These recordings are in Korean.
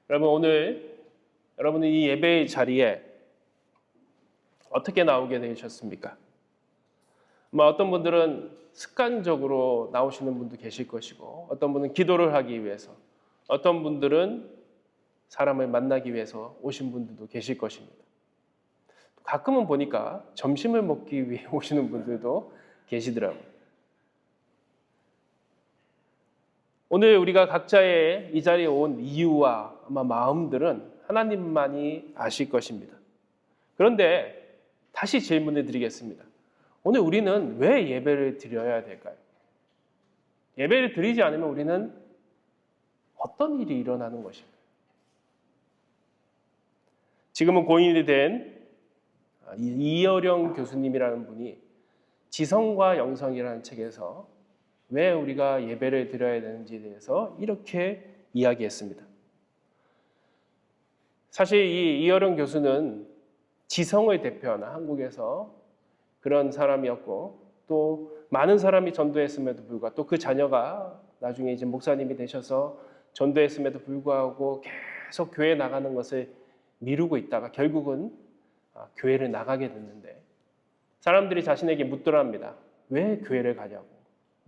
여러분, 오늘 여러분은 이 예배의 자리에 어떻게 나오게 되셨습니까? 어떤 분들은 습관적으로 나오시는 분도 계실 것이고, 어떤 분은 기도를 하기 위해서, 어떤 분들은 사람을 만나기 위해서 오신 분들도 계실 것입니다. 가끔은 보니까 점심을 먹기 위해 오시는 분들도 계시더라고요. 오늘 우리가 각자의 이 자리에 온 이유와 아마 마음들은 하나님만이 아실 것입니다. 그런데 다시 질문을 드리겠습니다. 오늘 우리는 왜 예배를 드려야 될까요? 예배를 드리지 않으면 우리는 어떤 일이 일어나는 것일까요? 지금은 고인이 된 이어령 교수님이라는 분이 지성과 영성이라는 책에서 왜 우리가 예배를 드려야 되는지에 대해서 이렇게 이야기했습니다. 사실 이 이어령 교수는 지성을 대표하는 한국에서 그런 사람이었고, 또 많은 사람이 전도했음에도 불구하고, 또 그 자녀가 나중에 이제 목사님이 되셔서 전도했음에도 불구하고 계속 교회 나가는 것을 미루고 있다가 결국은 교회를 나가게 됐는데, 사람들이 자신에게 묻더랍니다. 왜 교회를 가냐고,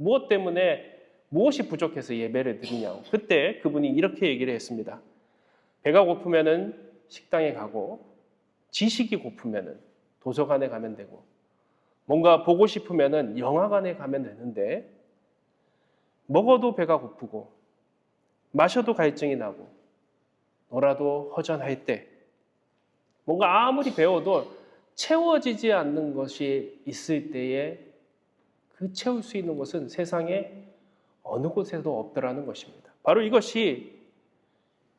무엇 때문에, 무엇이 부족해서 예배를 드리냐고. 그때 그분이 이렇게 얘기를 했습니다. 배가 고프면은 식당에 가고, 지식이 고프면은 도서관에 가면 되고, 뭔가 보고 싶으면은 영화관에 가면 되는데, 먹어도 배가 고프고 마셔도 갈증이 나고 놀아도 허전할 때, 뭔가 아무리 배워도 채워지지 않는 것이 있을 때에 그 채울 수 있는 것은 세상에 어느 곳에도 없더라는 것입니다. 바로 이것이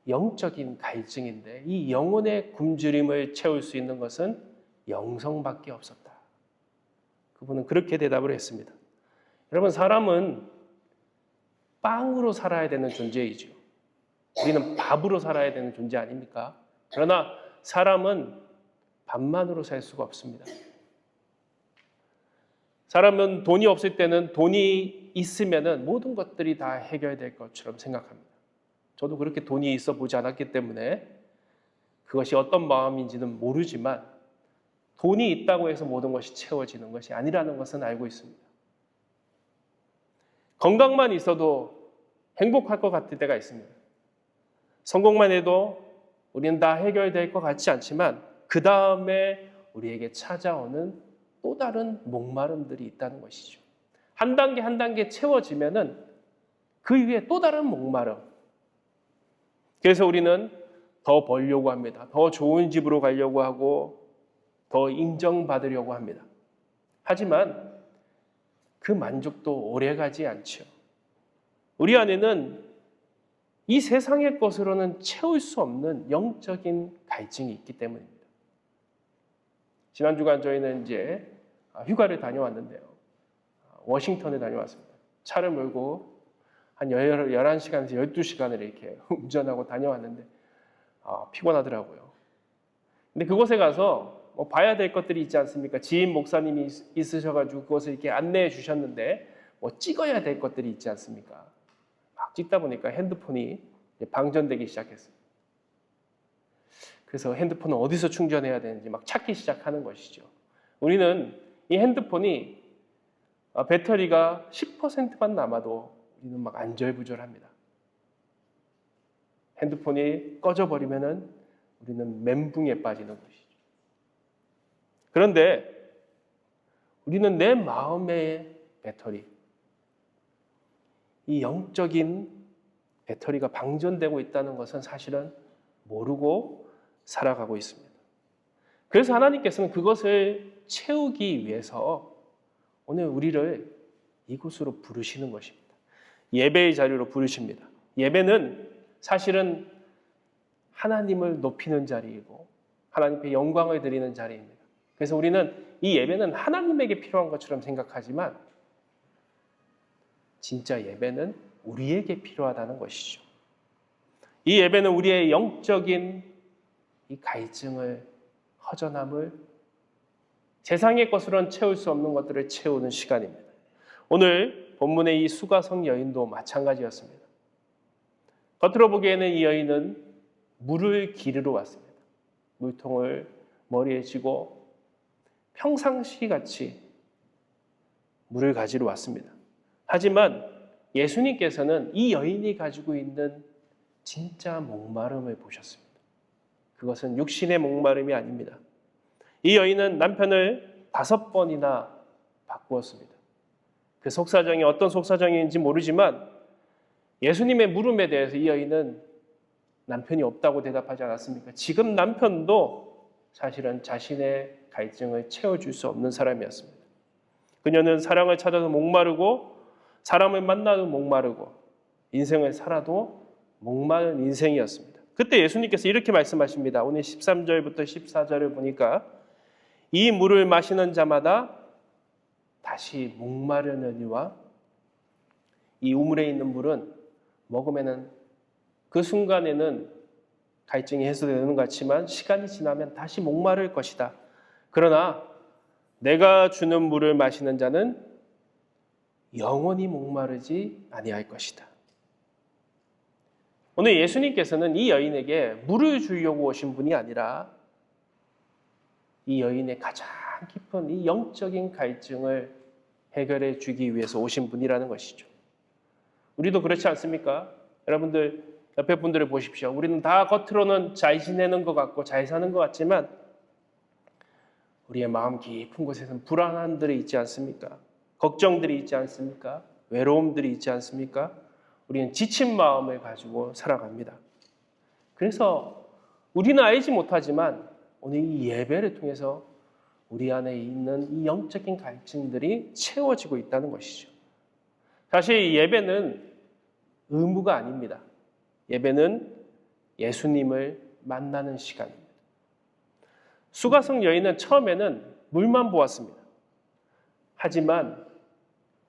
영적인 갈증인데, 이 영혼의 굶주림을 채울 수 있는 것은 영성밖에 없었다. 그분은 그렇게 대답을 했습니다. 여러분, 사람은 빵으로 살아야 되는 존재이죠. 우리는 밥으로 살아야 되는 존재 아닙니까? 그러나 사람은 밥만으로 살 수가 없습니다. 사람은 돈이 없을 때는 돈이 있으면은 모든 것들이 다 해결될 것처럼 생각합니다. 저도 그렇게 돈이 있어 보지 않았기 때문에 그것이 어떤 마음인지는 모르지만, 돈이 있다고 해서 모든 것이 채워지는 것이 아니라는 것은 알고 있습니다. 건강만 있어도 행복할 것 같을 때가 있습니다. 성공만 해도 우리는 다 해결될 것 같지 않지만, 그 다음에 우리에게 찾아오는 또 다른 목마름들이 있다는 것이죠. 한 단계 한 단계 채워지면은 그 위에 또 다른 목마름. 그래서 우리는 더 벌려고 합니다. 더 좋은 집으로 가려고 하고, 더 인정받으려고 합니다. 하지만 그 만족도 오래가지 않죠. 우리 안에는 이 세상의 것으로는 채울 수 없는 영적인 갈증이 있기 때문입니다. 지난 주간 저희는 이제 휴가를 다녀왔는데요. 워싱턴에 다녀왔습니다. 차를 몰고 한 11시간에서 12시간을 이렇게 운전하고 다녀왔는데 피곤하더라고요. 근데 그곳에 가서 봐야 될 것들이 있지 않습니까? 지인 목사님이 있으셔가지고 그것을 이렇게 안내해 주셨는데, 찍어야 될 것들이 있지 않습니까? 막 찍다 보니까 핸드폰이 방전되기 시작했어요. 그래서 핸드폰은 어디서 충전해야 되는지 막 찾기 시작하는 것이죠. 우리는 이 핸드폰이 배터리가 10%만 남아도 우리는 막 안절부절합니다. 핸드폰이 꺼져버리면은 우리는 멘붕에 빠지는 것이죠. 그런데 우리는 내 마음의 배터리, 이 영적인 배터리가 방전되고 있다는 것은 사실은 모르고 살아가고 있습니다. 그래서 하나님께서는 그것을 채우기 위해서 오늘 우리를 이곳으로 부르시는 것입니다. 예배의 자리로 부르십니다. 예배는 사실은 하나님을 높이는 자리이고 하나님께 영광을 드리는 자리입니다. 그래서 우리는 이 예배는 하나님에게 필요한 것처럼 생각하지만, 진짜 예배는 우리에게 필요하다는 것이죠. 이 예배는 우리의 영적인 이 갈증을, 허전함을, 세상의 것으로는 채울 수 없는 것들을 채우는 시간입니다. 오늘 본문의 이 수가성 여인도 마찬가지였습니다. 겉으로 보기에는 이 여인은 물을 기르러 왔습니다. 물통을 머리에 쥐고 평상시 같이 물을 가지러 왔습니다. 하지만 예수님께서는 이 여인이 가지고 있는 진짜 목마름을 보셨습니다. 그것은 육신의 목마름이 아닙니다. 이 여인은 남편을 5번이나 바꾸었습니다. 그 속사정이 어떤 속사정인지 모르지만 예수님의 물음에 대해서 이 여인은 남편이 없다고 대답하지 않았습니까? 지금 남편도 사실은 자신의 갈증을 채워줄 수 없는 사람이었습니다. 그녀는 사랑을 찾아서 목마르고 사람을 만나도 목마르고 인생을 살아도 목마른 인생이었습니다. 그때 예수님께서 이렇게 말씀하십니다. 오늘 13절부터 14절을 보니까 이 물을 마시는 자마다 다시 목마르느니와 이 우물에 있는 물은 먹으면은 그 순간에는 갈증이 해소되는 것 같지만 시간이 지나면 다시 목마를 것이다. 그러나 내가 주는 물을 마시는 자는 영원히 목마르지 아니할 것이다. 오늘 예수님께서는 이 여인에게 물을 주려고 오신 분이 아니라 이 여인의 가장 깊은 이 영적인 갈증을 해결해 주기 위해서 오신 분이라는 것이죠. 우리도 그렇지 않습니까? 여러분들 옆에 분들을 보십시오. 우리는 다 겉으로는 잘 지내는 것 같고 잘 사는 것 같지만 우리의 마음 깊은 곳에는 불안함들이 있지 않습니까? 걱정들이 있지 않습니까? 외로움들이 있지 않습니까? 우리는 지친 마음을 가지고 살아갑니다. 그래서 우리는 알지 못하지만 오늘 이 예배를 통해서 우리 안에 있는 이 영적인 갈증들이 채워지고 있다는 것이죠. 사실 예배는 의무가 아닙니다. 예배는 예수님을 만나는 시간입니다. 수가성 여인은 처음에는 물만 보았습니다. 하지만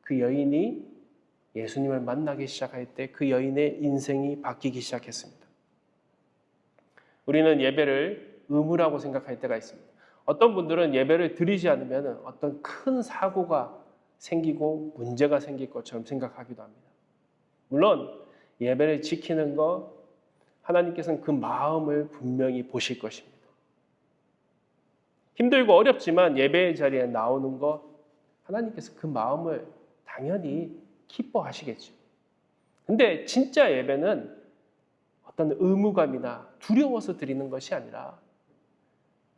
그 여인이 예수님을 만나기 시작할 때 그 여인의 인생이 바뀌기 시작했습니다. 우리는 예배를 의무라고 생각할 때가 있습니다. 어떤 분들은 예배를 드리지 않으면 어떤 큰 사고가 생기고 문제가 생길 것처럼 생각하기도 합니다. 물론 예배를 지키는 것 하나님께서는 그 마음을 분명히 보실 것입니다. 힘들고 어렵지만 예배의 자리에 나오는 것 하나님께서 그 마음을 당연히 기뻐하시겠죠. 근데 진짜 예배는 어떤 의무감이나 두려워서 드리는 것이 아니라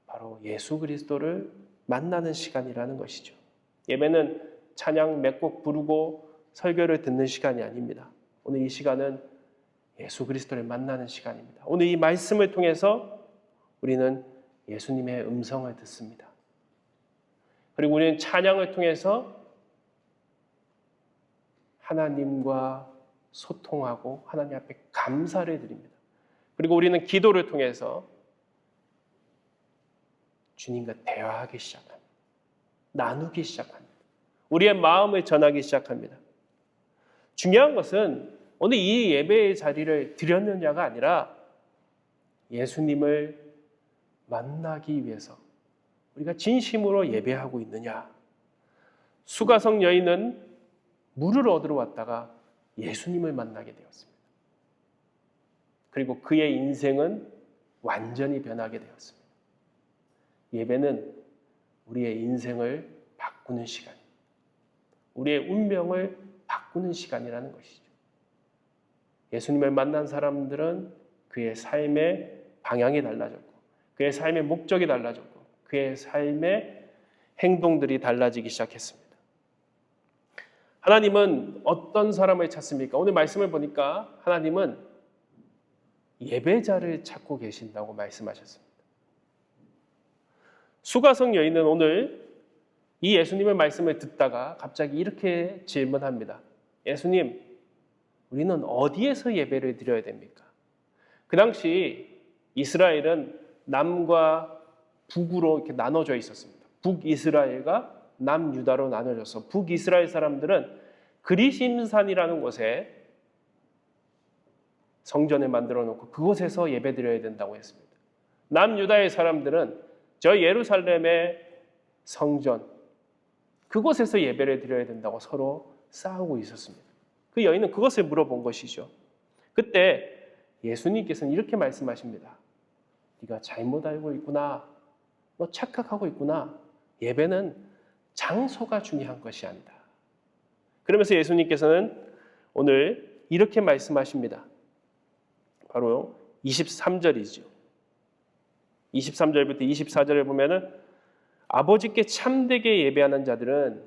바로 예수 그리스도를 만나는 시간이라는 것이죠. 예배는 찬양 몇 곡 부르고 설교를 듣는 시간이 아닙니다. 오늘 이 시간은 예수 그리스도를 만나는 시간입니다. 오늘 이 말씀을 통해서 우리는 예수님의 음성을 듣습니다. 그리고 우리는 찬양을 통해서 하나님과 소통하고 하나님 앞에 감사를 드립니다. 그리고 우리는 기도를 통해서 주님과 대화하기 시작합니다. 나누기 시작합니다. 우리의 마음을 전하기 시작합니다. 중요한 것은 오늘 이 예배의 자리를 드렸느냐가 아니라 예수님을 만나기 위해서 우리가 진심으로 예배하고 있느냐. 수가성 여인은 물을 얻으러 왔다가 예수님을 만나게 되었습니다. 그리고 그의 인생은 완전히 변하게 되었습니다. 예배는 우리의 인생을 바꾸는 시간입니다. 우리의 운명을 바꾸는 시간이라는 것이죠. 예수님을 만난 사람들은 그의 삶의 방향이 달라졌고 그의 삶의 목적이 달라졌고 그의 삶의 행동들이 달라지기 시작했습니다. 하나님은 어떤 사람을 찾습니까? 오늘 말씀을 보니까 하나님은 예배자를 찾고 계신다고 말씀하셨습니다. 수가성 여인은 오늘 이 예수님의 말씀을 듣다가 갑자기 이렇게 질문합니다. 예수님, 우리는 어디에서 예배를 드려야 됩니까? 그 당시 이스라엘은 남과 북으로 이렇게 나눠져 있었습니다. 북이스라엘과 남유다로 나눠져서 북이스라엘 사람들은 그리심산이라는 곳에 성전을 만들어 놓고 그곳에서 예배드려야 된다고 했습니다. 남유다의 사람들은 저 예루살렘의 성전 그곳에서 예배를 드려야 된다고 서로 싸우고 있었습니다. 그 여인은 그것을 물어본 것이죠. 그때 예수님께서는 이렇게 말씀하십니다. 네가 잘못 알고 있구나. 너 착각하고 있구나. 예배는 장소가 중요한 것이 아니다. 그러면서 예수님께서는 오늘 이렇게 말씀하십니다. 바로 23절이죠. 23절부터 24절을 보면은 아버지께 참되게 예배하는 자들은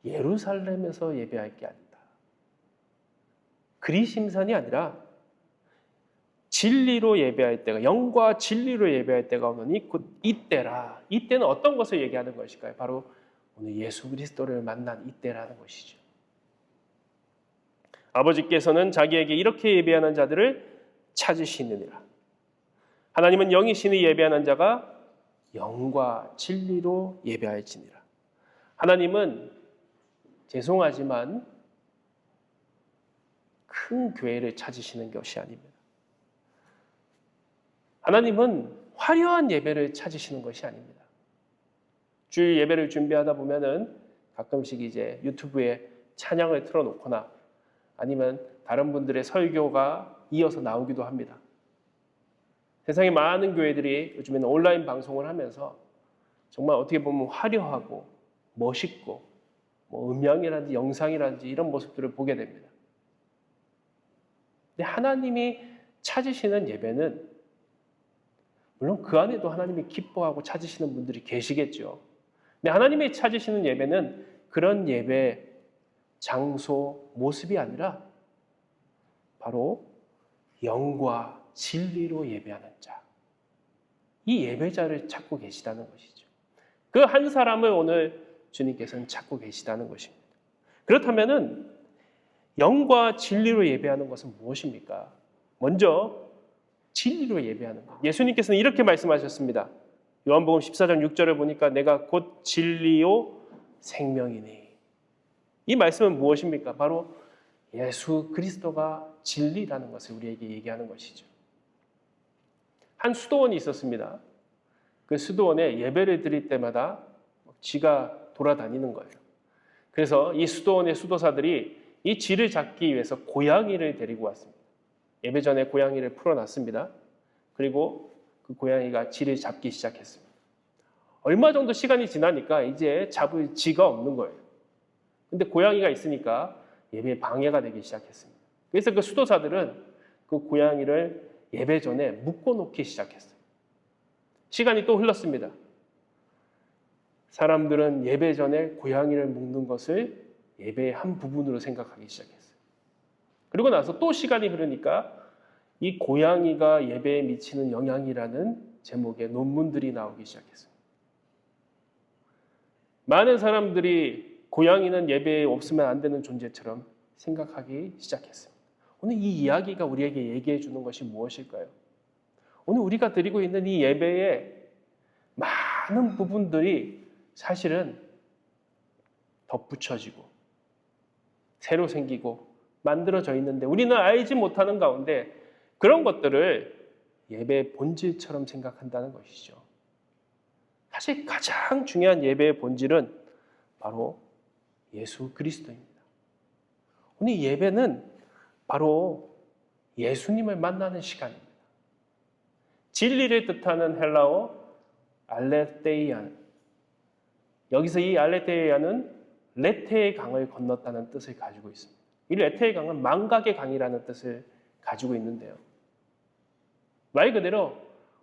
예루살렘에서 예배할 게 아니다. 그리심산이 아니라 진리로 예배할 때가, 영과 진리로 예배할 때가 오느니 곧 이때라. 이때는 어떤 것을 얘기하는 것일까요? 바로 오늘 예수 그리스도를 만난 이때라는 것이죠. 아버지께서는 자기에게 이렇게 예배하는 자들을 찾으시느니라. 하나님은 영이시니 예배하는 자가 영과 진리로 예배할지니라. 하나님은 죄송하지만 큰 교회를 찾으시는 것이 아닙니다. 하나님은 화려한 예배를 찾으시는 것이 아닙니다. 주일 예배를 준비하다 보면은 가끔씩 이제 유튜브에 찬양을 틀어놓거나 아니면 다른 분들의 설교가 이어서 나오기도 합니다. 세상에 많은 교회들이 요즘에는 온라인 방송을 하면서 정말 어떻게 보면 화려하고 멋있고 음향이라든지 영상이라든지 이런 모습들을 보게 됩니다. 근데 하나님이 찾으시는 예배는 물론 그 안에도 하나님이 기뻐하고 찾으시는 분들이 계시겠죠. 근데 하나님이 찾으시는 예배는 그런 예배, 장소, 모습이 아니라 바로 영과 진리로 예배하는 자. 이 예배자를 찾고 계시다는 것이죠. 그 한 사람을 오늘 주님께서는 찾고 계시다는 것입니다. 그렇다면은 영과 진리로 예배하는 것은 무엇입니까? 먼저 진리로 예배하는 것. 예수님께서는 이렇게 말씀하셨습니다. 요한복음 14장 6절을 보니까 내가 곧 진리요 생명이니. 이 말씀은 무엇입니까? 바로 예수 그리스도가 진리라는 것을 우리에게 얘기하는 것이죠. 한 수도원이 있었습니다. 그 수도원에 예배를 드릴 때마다 쥐가 돌아다니는 거예요. 그래서 이 수도원의 수도사들이 이 쥐를 잡기 위해서 고양이를 데리고 왔습니다. 예배 전에 고양이를 풀어놨습니다. 그리고 그 고양이가 쥐를 잡기 시작했습니다. 얼마 정도 시간이 지나니까 이제 잡을 쥐가 없는 거예요. 근데 고양이가 있으니까 예배에 방해가 되기 시작했습니다. 그래서 그 수도사들은 그 고양이를 예배 전에 묶어놓기 시작했어요. 시간이 또 흘렀습니다. 사람들은 예배 전에 고양이를 묶는 것을 예배의 한 부분으로 생각하기 시작했어요. 그리고 나서 또 시간이 흐르니까 이 고양이가 예배에 미치는 영향이라는 제목의 논문들이 나오기 시작했어요. 많은 사람들이 고양이는 예배에 없으면 안 되는 존재처럼 생각하기 시작했습니다. 오늘 이 이야기가 우리에게 얘기해 주는 것이 무엇일까요? 오늘 우리가 드리고 있는 이 예배의 많은 부분들이 사실은 덧붙여지고 새로 생기고 만들어져 있는데 우리는 알지 못하는 가운데 그런 것들을 예배의 본질처럼 생각한다는 것이죠. 사실 가장 중요한 예배의 본질은 바로 예수 그리스도입니다. 오늘 예배는 바로 예수님을 만나는 시간입니다. 진리를 뜻하는 헬라어 알레테이아는, 여기서 이 알레테이아는 레테의 강을 건넜다는 뜻을 가지고 있습니다. 이 레테의 강은 망각의 강이라는 뜻을 가지고 있는데요. 말 그대로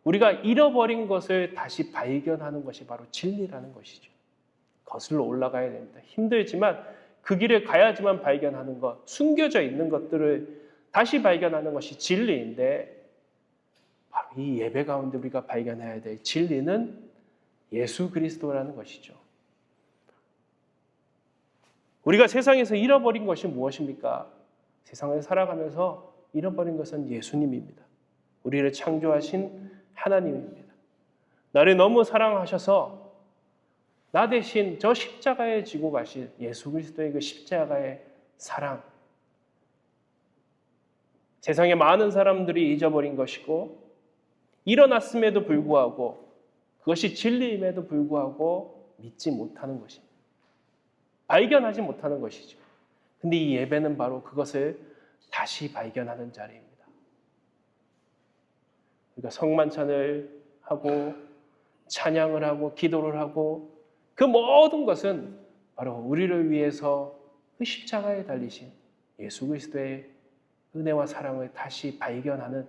우리가 잃어버린 것을 다시 발견하는 것이 바로 진리라는 것이죠. 거슬러 올라가야 됩니다. 힘들지만 그 길을 가야지만 발견하는 것, 숨겨져 있는 것들을 다시 발견하는 것이 진리인데 바로 이 예배 가운데 우리가 발견해야 될 진리는 예수 그리스도라는 것이죠. 우리가 세상에서 잃어버린 것이 무엇입니까? 세상을 살아가면서 잃어버린 것은 예수님입니다. 우리를 창조하신 하나님입니다. 나를 너무 사랑하셔서 나 대신 저 십자가에 지고 가신 예수 그리스도의 그 십자가의 사랑, 세상에 많은 사람들이 잊어버린 것이고 일어났음에도 불구하고 그것이 진리임에도 불구하고 믿지 못하는 것입니다. 발견하지 못하는 것이죠. 근데 이 예배는 바로 그것을 다시 발견하는 자리입니다. 우리가 성만찬을 하고 찬양을 하고 기도를 하고 그 모든 것은 바로 우리를 위해서 그 십자가에 달리신 예수 그리스도의 은혜와 사랑을 다시 발견하는,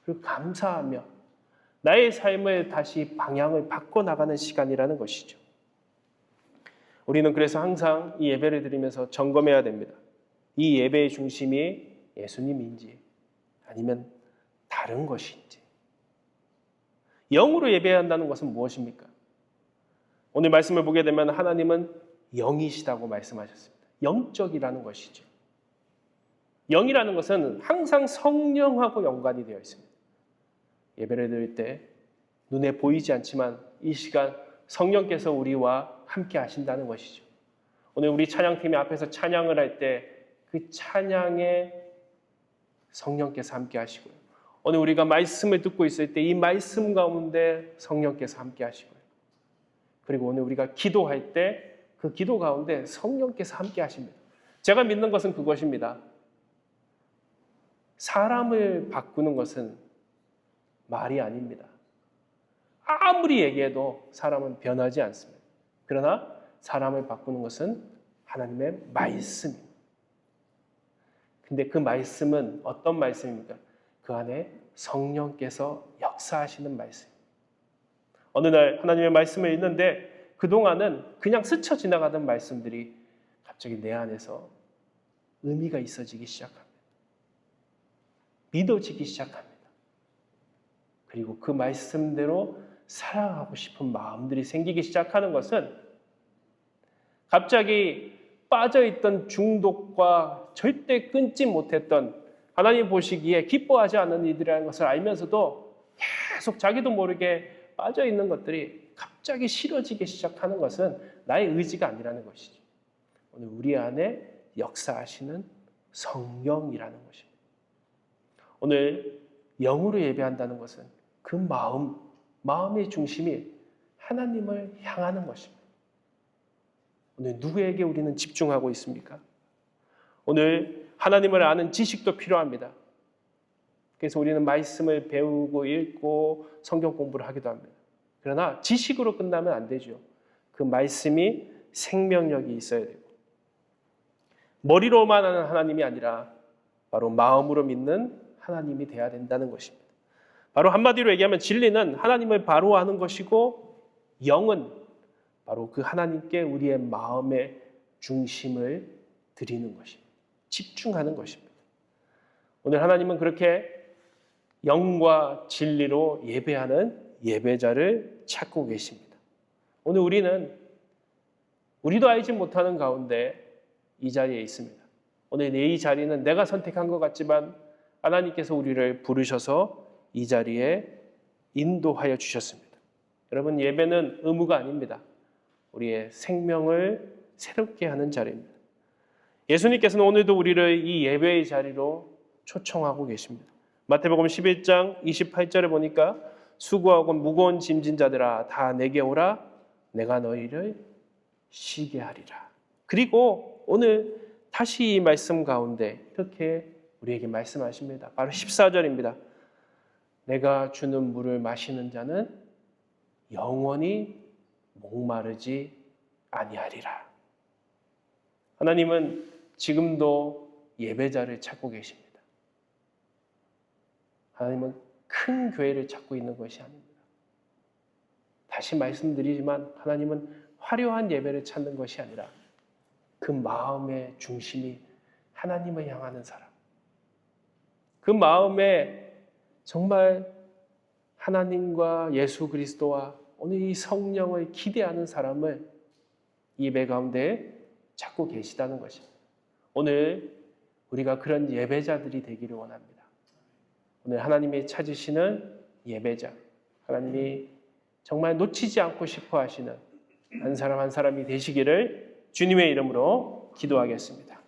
그리고 감사하며 나의 삶을 다시 방향을 바꿔나가는 시간이라는 것이죠. 우리는 그래서 항상 이 예배를 드리면서 점검해야 됩니다. 이 예배의 중심이 예수님인지 아니면 다른 것인지. 영으로 예배한다는 것은 무엇입니까? 오늘 말씀을 보게 되면 하나님은 영이시다고 말씀하셨습니다. 영적이라는 것이죠. 영이라는 것은 항상 성령하고 연관이 되어 있습니다. 예배를 드릴 때 눈에 보이지 않지만 이 시간 성령께서 우리와 함께 하신다는 것이죠. 오늘 우리 찬양팀이 앞에서 찬양을 할 때 그 찬양에 성령께서 함께 하시고요. 오늘 우리가 말씀을 듣고 있을 때 이 말씀 가운데 성령께서 함께 하시고요. 그리고 오늘 우리가 기도할 때 그 기도 가운데 성령께서 함께 하십니다. 제가 믿는 것은 그것입니다. 사람을 바꾸는 것은 말이 아닙니다. 아무리 얘기해도 사람은 변하지 않습니다. 그러나 사람을 바꾸는 것은 하나님의 말씀입니다. 근데 그 말씀은 어떤 말씀입니까? 그 안에 성령께서 역사하시는 말씀입니다. 어느 날 하나님의 말씀을 읽는데 그동안은 그냥 스쳐 지나가던 말씀들이 갑자기 내 안에서 의미가 있어지기 시작합니다. 믿어지기 시작합니다. 그리고 그 말씀대로 살아가고 싶은 마음들이 생기기 시작하는 것은 갑자기 빠져있던 중독과 절대 끊지 못했던, 하나님 보시기에 기뻐하지 않는 이들이라는 것을 알면서도 계속 자기도 모르게 빠져있는 것들이 갑자기 싫어지기 시작하는 것은 나의 의지가 아니라는 것이죠. 오늘 우리 안에 역사하시는 성령이라는 것입니다. 오늘 영으로 예배한다는 것은 그 마음의 중심이 하나님을 향하는 것입니다. 오늘 누구에게 우리는 집중하고 있습니까? 오늘 하나님을 아는 지식도 필요합니다. 그래서 우리는 말씀을 배우고 읽고 성경 공부를 하기도 합니다. 그러나 지식으로 끝나면 안 되죠. 그 말씀이 생명력이 있어야 되고, 머리로만 아는 하나님이 아니라 바로 마음으로 믿는 하나님이 돼야 된다는 것입니다. 바로 한마디로 얘기하면 진리는 하나님을 바로 아는 것이고, 영은 바로 그 하나님께 우리의 마음의 중심을 드리는 것입니다. 집중하는 것입니다. 오늘 하나님은 그렇게 영과 진리로 예배하는 예배자를 찾고 계십니다. 오늘 우리도 알지 못하는 가운데 이 자리에 있습니다. 오늘 이 자리는 내가 선택한 것 같지만 하나님께서 우리를 부르셔서 이 자리에 인도하여 주셨습니다. 여러분, 예배는 의무가 아닙니다. 우리의 생명을 새롭게 하는 자리입니다. 예수님께서는 오늘도 우리를 이 예배의 자리로 초청하고 계십니다. 마태복음 11장 28절에 보니까 수고하고 무거운 짐진 자들아 다 내게 오라, 내가 너희를 쉬게 하리라. 그리고 오늘 다시 이 말씀 가운데 이렇게 우리에게 말씀하십니다. 바로 14절입니다. 내가 주는 물을 마시는 자는 영원히 목마르지 아니하리라. 하나님은 지금도 예배자를 찾고 계십니다. 하나님은 큰 교회를 찾고 있는 것이 아닙니다. 다시 말씀드리지만 하나님은 화려한 예배를 찾는 것이 아니라 그 마음의 중심이 하나님을 향하는 사람, 그 마음에 정말 하나님과 예수 그리스도와 오늘 이 성령을 기대하는 사람을 예배 가운데 찾고 계시다는 것입니다. 오늘 우리가 그런 예배자들이 되기를 원합니다. 오늘 하나님이 찾으시는 예배자, 하나님이 정말 놓치지 않고 싶어 하시는 한 사람 한 사람이 되시기를 주님의 이름으로 기도하겠습니다.